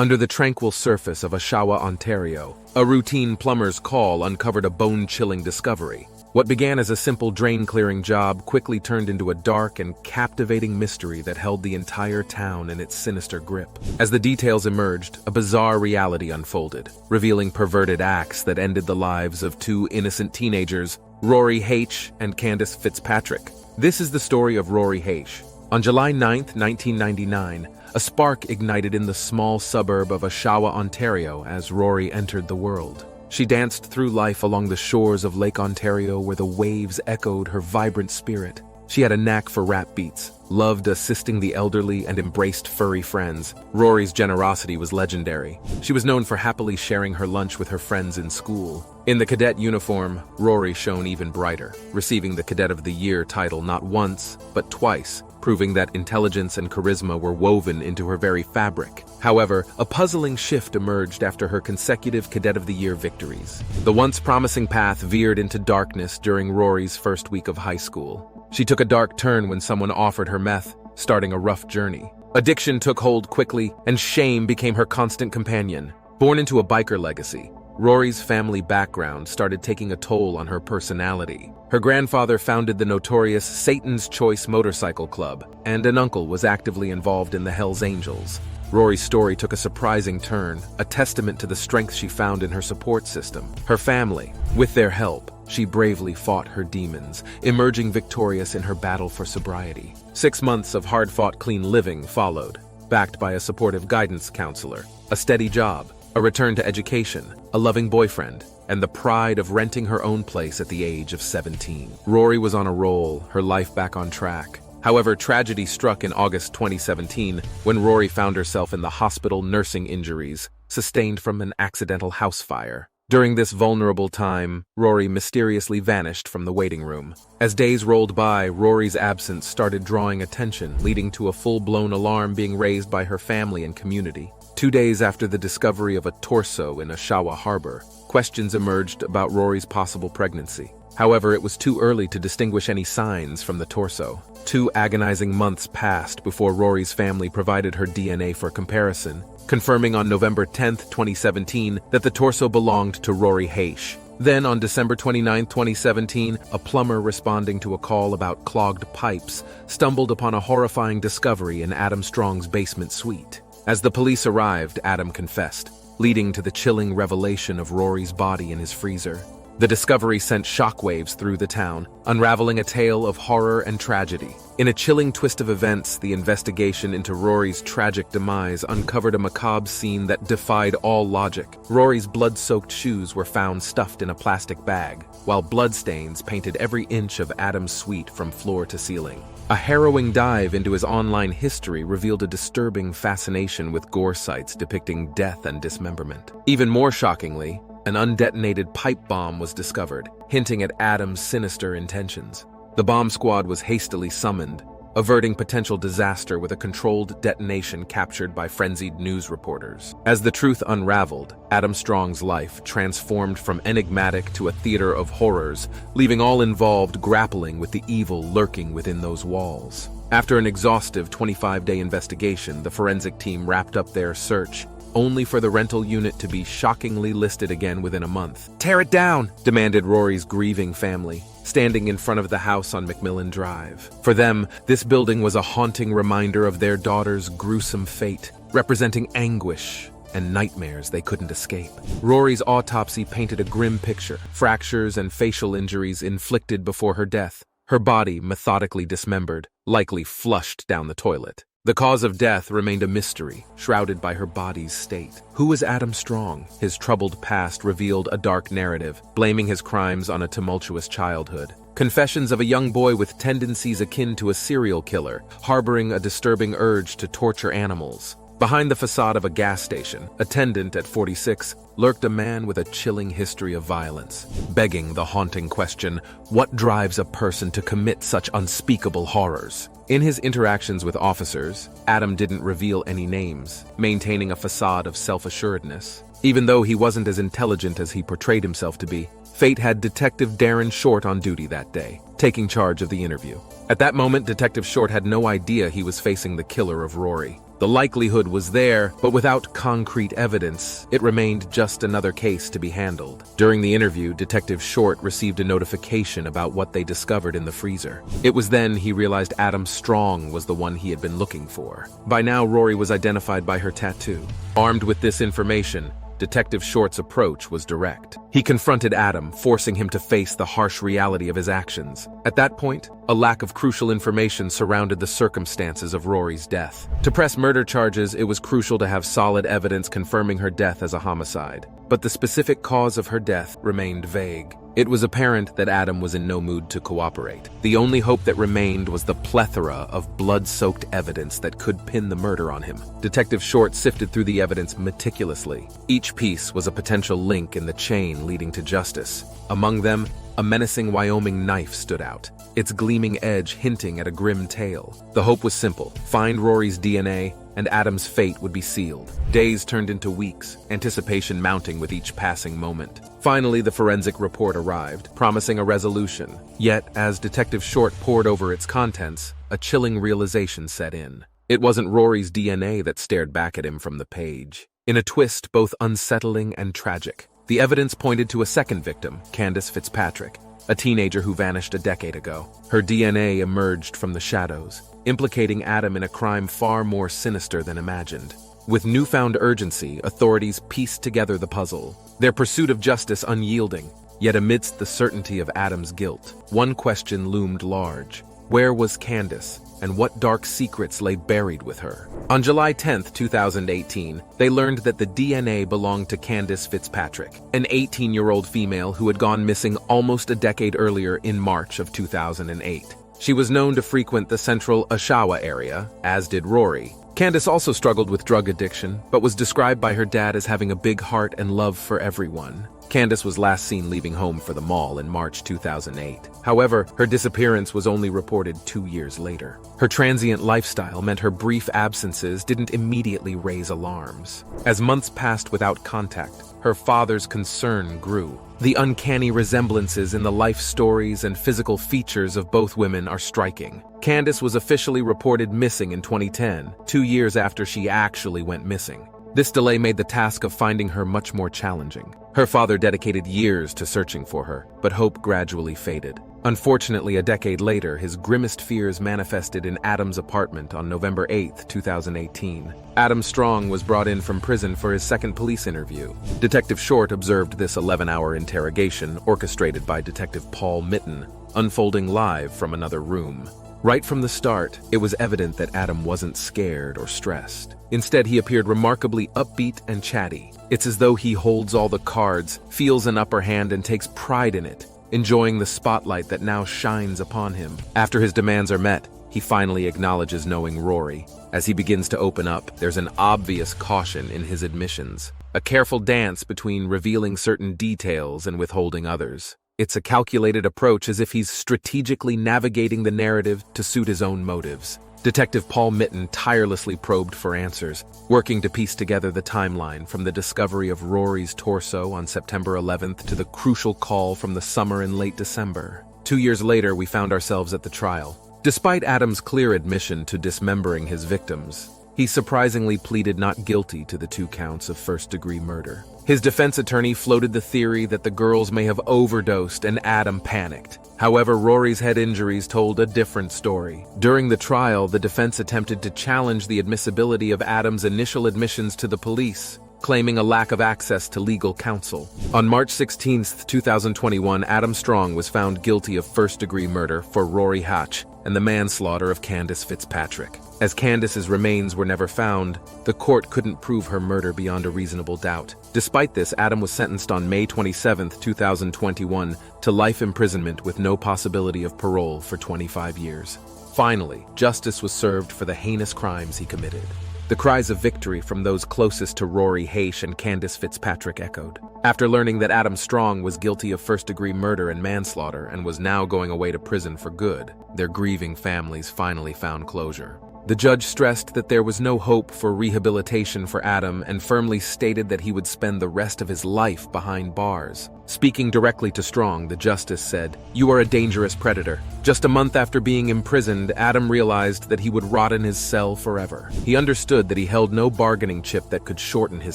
Under the tranquil surface of Ashawa, Ontario, a routine plumber's call uncovered a bone-chilling discovery. What began as a simple drain-clearing job quickly turned into a dark and captivating mystery that held the entire town in its sinister grip. As the details emerged, a bizarre reality unfolded, revealing perverted acts that ended the lives of two innocent teenagers, Rory Hache and Candice Fitzpatrick. This is the story of Rory Hache. On July 9, 1999, a spark ignited in the small suburb of Ashawa, Ontario, as Rory entered the world. She danced through life along the shores of Lake Ontario where the waves echoed her vibrant spirit. She had a knack for rap beats, loved assisting the elderly, and embraced furry friends. Rory's generosity was legendary. She was known for happily sharing her lunch with her friends in school. In the cadet uniform, Rory shone even brighter, receiving the Cadet of the Year title not once, but twice, proving that intelligence and charisma were woven into her very fabric. However, a puzzling shift emerged after her consecutive Cadet of the Year victories. The once promising path veered into darkness during Rory's first week of high school. She took a dark turn when someone offered her meth, starting a rough journey. Addiction took hold quickly, and shame became her constant companion. Born into a biker legacy, Rory's family background started taking a toll on her personality. Her grandfather founded the notorious Satan's Choice Motorcycle Club, and an uncle was actively involved in the Hells Angels. Rorys Story took a surprising turn, a testament to the strength she found in her support system. Her family, with their help, she bravely fought her demons, emerging victorious in her battle for sobriety. 6 months of hard-fought clean living followed, backed by a supportive guidance counselor, a steady job, a return to education, a loving boyfriend, and the pride of renting her own place at the age of 17. Rory was on a roll, her life back on track. However, tragedy struck in August 2017 when Rory found herself in the hospital nursing injuries sustained from an accidental house fire. During this vulnerable time, Rory mysteriously vanished from the waiting room. As days rolled by, Rory's absence started drawing attention, leading to a full-blown alarm being raised by her family and community. 2 days after the discovery of a torso in Ashawa Harbor, questions emerged about Rory's possible pregnancy. However, it was too early to distinguish any signs from the torso. 2 agonizing months passed before Rory's family provided her DNA for comparison, confirming on November 10, 2017, that the torso belonged to Rory Hache. Then, on December 29, 2017, a plumber responding to a call about clogged pipes stumbled upon a horrifying discovery in Adam Strong's basement suite. As the police arrived, Adam confessed, leading to the chilling revelation of Rory's body in his freezer. The discovery sent shockwaves through the town, unraveling a tale of horror and tragedy. In a chilling twist of events, the investigation into Rory's tragic demise uncovered a macabre scene that defied all logic. Rory's blood-soaked shoes were found stuffed in a plastic bag, while bloodstains painted every inch of Adam's suite from floor to ceiling. A harrowing dive into his online history revealed a disturbing fascination with gore sites depicting death and dismemberment. Even more shockingly, an undetonated pipe bomb was discovered, hinting at Adam's sinister intentions. The bomb squad was hastily summoned, averting potential disaster with a controlled detonation captured by frenzied news reporters. As the truth unraveled, Adam Strong's life transformed from enigmatic to a theater of horrors, leaving all involved grappling with the evil lurking within those walls. After an exhaustive 25-day investigation, the forensic team wrapped up their search, only for the rental unit to be shockingly listed again within a month. "Tear it down!" demanded Rory's grieving family, standing in front of the house on McMillan Drive. For them, this building was a haunting reminder of their daughter's gruesome fate, representing anguish and nightmares they couldn't escape. Rory's autopsy painted a grim picture, fractures and facial injuries inflicted before her death, her body methodically dismembered, likely flushed down the toilet. The cause of death remained a mystery, shrouded by her body's state. Who was Adam Strong? His troubled past revealed a dark narrative, blaming his crimes on a tumultuous childhood. Confessions of a young boy with tendencies akin to a serial killer, harboring a disturbing urge to torture animals. Behind the facade of a gas station, attendant at 46, lurked a man with a chilling history of violence, begging the haunting question, what drives a person to commit such unspeakable horrors? In his interactions with officers, Adam didn't reveal any names, maintaining a facade of self-assuredness. Even though he wasn't as intelligent as he portrayed himself to be, fate had Detective Darren Short on duty that day, taking charge of the interview. At that moment, Detective Short had no idea he was facing the killer of Rory. The likelihood was there, but without concrete evidence, it remained just another case to be handled. During the interview, Detective Short received a notification about what they discovered in the freezer. It was then he realized Adam Strong was the one he had been looking for. By now, Rory was identified by her tattoo. Armed with this information, Detective Short's approach was direct. He confronted Adam, forcing him to face the harsh reality of his actions. At that point, a lack of crucial information surrounded the circumstances of Rory's death. To press murder charges, it was crucial to have solid evidence confirming her death as a homicide. But the specific cause of her death remained vague. It was apparent that Adam was in no mood to cooperate. The only hope that remained was the plethora of blood-soaked evidence that could pin the murder on him. Detective Short sifted through the evidence meticulously. Each piece was a potential link in the chain leading to justice. Among them, a menacing Wyoming knife stood out, its gleaming edge hinting at a grim tale. The hope was simple: find Rory's DNA, and Adam's fate would be sealed. Days turned into weeks, anticipation mounting with each passing moment. Finally, the forensic report arrived, promising a resolution. Yet, as Detective Short pored over its contents, a chilling realization set in. It wasn't Rory's DNA that stared back at him from the page. In a twist both unsettling and tragic, the evidence pointed to a second victim, Candice Fitzpatrick, a teenager who vanished a decade ago. Her DNA emerged from the shadows, implicating Adam in a crime far more sinister than imagined. With newfound urgency, authorities pieced together the puzzle, their pursuit of justice unyielding. Yet amidst the certainty of Adam's guilt, one question loomed large. Where was Candace, and what dark secrets lay buried with her? On July 10, 2018, they learned that the DNA belonged to Candice Fitzpatrick, an 18-year-old female who had gone missing almost a decade earlier in March of 2008. She was known to frequent the central Ashawa area, as did Rory. Candace also struggled with drug addiction, but was described by her dad as having a big heart and love for everyone. Candace was last seen leaving home for the mall in March 2008. However, her disappearance was only reported 2 years later. Her transient lifestyle meant her brief absences didn't immediately raise alarms. As months passed without contact, her father's concern grew. The uncanny resemblances in the life stories and physical features of both women are striking. Candace was officially reported missing in 2010, 2 years after she actually went missing. This delay made the task of finding her much more challenging. Her father dedicated years to searching for her, but hope gradually faded. Unfortunately, a decade later, his grimmest fears manifested in Adam's apartment on November 8, 2018. Adam Strong was brought in from prison for his second police interview. Detective Short observed this 11-hour interrogation, orchestrated by Detective Paul Mitten, unfolding live from another room. Right from the start, it was evident that Adam wasn't scared or stressed. Instead, he appeared remarkably upbeat and chatty. It's as though he holds all the cards, feels an upper hand, and takes pride in it, enjoying the spotlight that now shines upon him. After his demands are met, he finally acknowledges knowing Rory. As he begins to open up, there's an obvious caution in his admissions, a careful dance between revealing certain details and withholding others. It's a calculated approach, as if he's strategically navigating the narrative to suit his own motives. Detective Paul Mitten tirelessly probed for answers, working to piece together the timeline from the discovery of Rory's torso on September 11th to the crucial call from the summer in late December. 2 years later, we found ourselves at the trial. Despite Adam's clear admission to dismembering his victims, he surprisingly pleaded not guilty to the 2 counts of first-degree murder. His defense attorney floated the theory that the girls may have overdosed and Adam panicked. However, Rory's head injuries told a different story. During the trial, the defense attempted to challenge the admissibility of Adam's initial admissions to the police, claiming a lack of access to legal counsel. On March 16, 2021, Adam Strong was found guilty of first-degree murder for Rory Hache and the manslaughter of Candice Fitzpatrick. As Candace's remains were never found, the court couldn't prove her murder beyond a reasonable doubt. Despite this, Adam was sentenced on May 27, 2021 to life imprisonment with no possibility of parole for 25 years. Finally, justice was served for the heinous crimes he committed. The cries of victory from those closest to Rory, Hache, and Candice Fitzpatrick echoed. After learning that Adam Strong was guilty of first-degree murder and manslaughter and was now going away to prison for good, their grieving families finally found closure. The judge stressed that there was no hope for rehabilitation for Adam and firmly stated that he would spend the rest of his life behind bars. Speaking directly to Strong, the justice said, "You are a dangerous predator." Just a month after being imprisoned, Adam realized that he would rot in his cell forever. He understood that he held no bargaining chip that could shorten his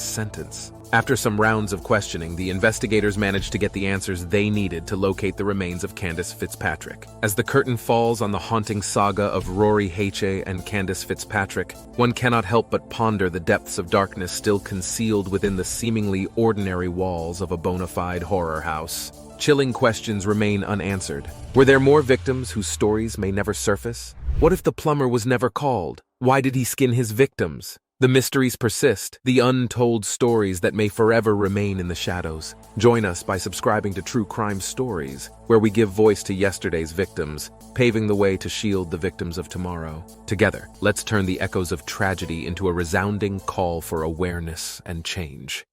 sentence. After some rounds of questioning, the investigators managed to get the answers they needed to locate the remains of Candice Fitzpatrick. As the curtain falls on the haunting saga of Rory, Hache, and Candice Fitzpatrick, one cannot help but ponder the depths of darkness still concealed within the seemingly ordinary walls of a bona fide horror house. Chilling questions remain unanswered. Were there more victims whose stories may never surface? What if the plumber was never called? Why did he skin his victims? The mysteries persist, the untold stories that may forever remain in the shadows. Join us by subscribing to True Crime Stories, where we give voice to yesterday's victims, paving the way to shield the victims of tomorrow. Together, let's turn the echoes of tragedy into a resounding call for awareness and change.